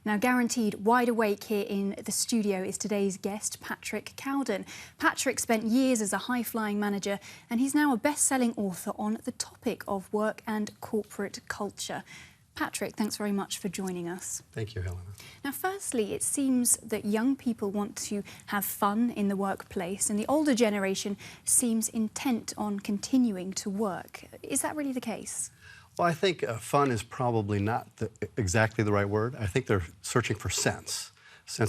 Now, guaranteed wide awake here in the studio is today's guest, Patrick Cowden. Patrick spent years as a high-flying manager, and he's now a best-selling author on the topic of work and corporate culture. Patrick, thanks very much for joining us. Thank you, Helena. Now, firstly, it seems that young people want to have fun in the workplace, and the older generation seems intent on continuing to work. Is that really the case? Well, I think fun is probably not exactly the right word. I think they're searching for sense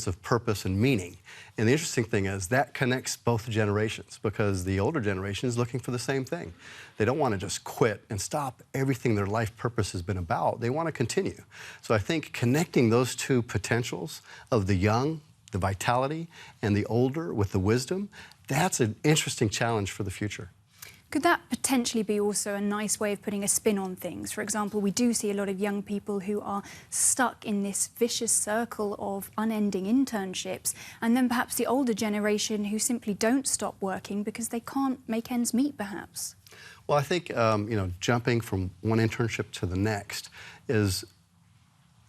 of purpose and meaning. And the interesting thing is that connects both generations, because the older generation is looking for the same thing. They don't want to just quit and stop everything their life purpose has been about. They want to continue. So I think connecting those two potentials of the young, the vitality, and the older with the wisdom, that's an interesting challenge for the future. Could that potentially be also a nice way of putting a spin on things? For example, we do see a lot of young people who are stuck in this vicious circle of unending internships, and then perhaps the older generation who simply don't stop working because they can't make ends meet, perhaps. Well, I think jumping from one internship to the next is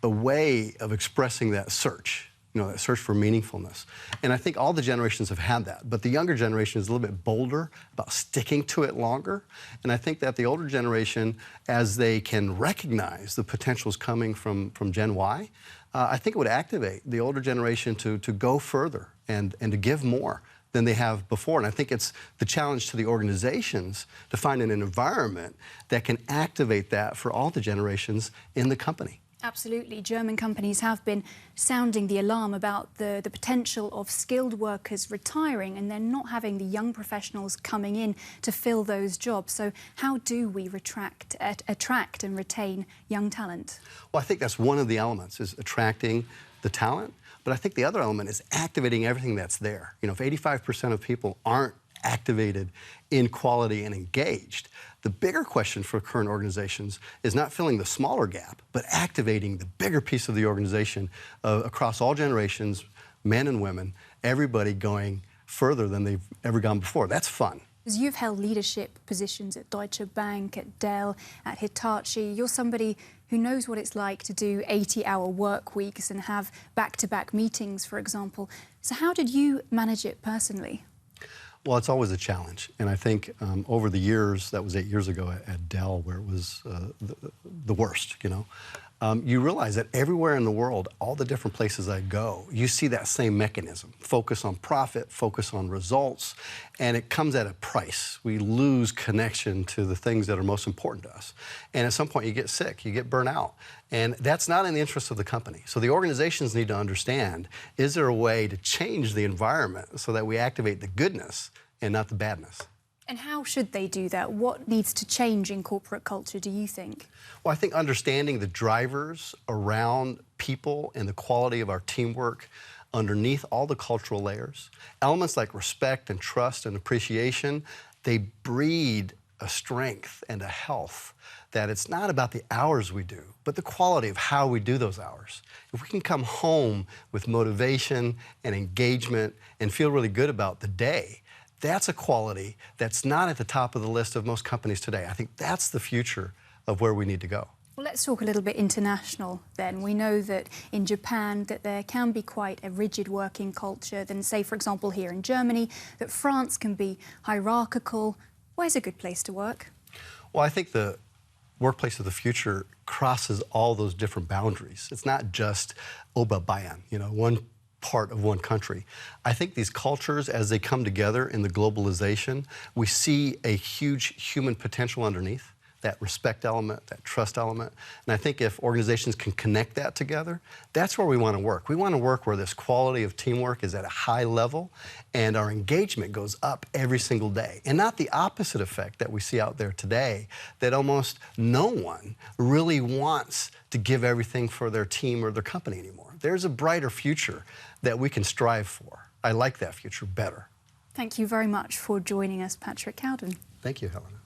a way of expressing that search. That search for meaningfulness. And I think all the generations have had that, but the younger generation is a little bit bolder about sticking to it longer. And I think that the older generation, as they can recognize the potentials coming from Gen Y, I think it would activate the older generation to go further and to give more than they have before. And I think it's the challenge to the organizations to find an environment that can activate that for all the generations in the company. Absolutely. German companies have been sounding the alarm about the potential of skilled workers retiring, and they're not having the young professionals coming in to fill those jobs. So how do we attract and retain young talent? Well, I think that's one of the elements, is attracting the talent. But I think the other element is activating everything that's there. If 85% of people aren't activated in quality and engaged, the bigger question for current organizations is not filling the smaller gap, but activating the bigger piece of the organization across all generations, men and women, everybody going further than they've ever gone before. That's fun. You've held leadership positions at Deutsche Bank, at Dell, at Hitachi. You're somebody who knows what it's like to do 80-hour work weeks and have back-to-back meetings, for example. So how did you manage it personally? Well, it's always a challenge. And I think over the years, that was 8 years ago at Dell, where it was the worst, you realize that everywhere in the world, all the different places I go, you see that same mechanism. Focus on profit, focus on results, and it comes at a price. We lose connection to the things that are most important to us. And at some point, you get sick, you get burnt out. And that's not in the interest of the company. So the organizations need to understand, is there a way to change the environment so that we activate the goodness and not the badness? And how should they do that? What needs to change in corporate culture, do you think? Well, I think understanding the drivers around people and the quality of our teamwork underneath all the cultural layers. Elements like respect and trust and appreciation, they breed a strength and a health that it's not about the hours we do, but the quality of how we do those hours. If we can come home with motivation and engagement and feel really good about the day, that's a quality that's not at the top of the list of most companies today. I think that's the future of where we need to go. Well, let's talk a little bit international then. We know that in Japan that there can be quite a rigid working culture than, say, for example, here in Germany, that France can be hierarchical. Where's a good place to work? Well, I think the workplace of the future crosses all those different boundaries. It's not just Oberbayern, one part of one country. I think these cultures, as they come together in the globalization, we see a huge human potential underneath, that respect element, that trust element. And I think if organizations can connect that together, that's where we want to work. We want to work where this quality of teamwork is at a high level and our engagement goes up every single day. And not the opposite effect that we see out there today, that almost no one really wants to give everything for their team or their company anymore. There's a brighter future that we can strive for. I like that future better. Thank you very much for joining us, Patrick Cowden. Thank you, Helena.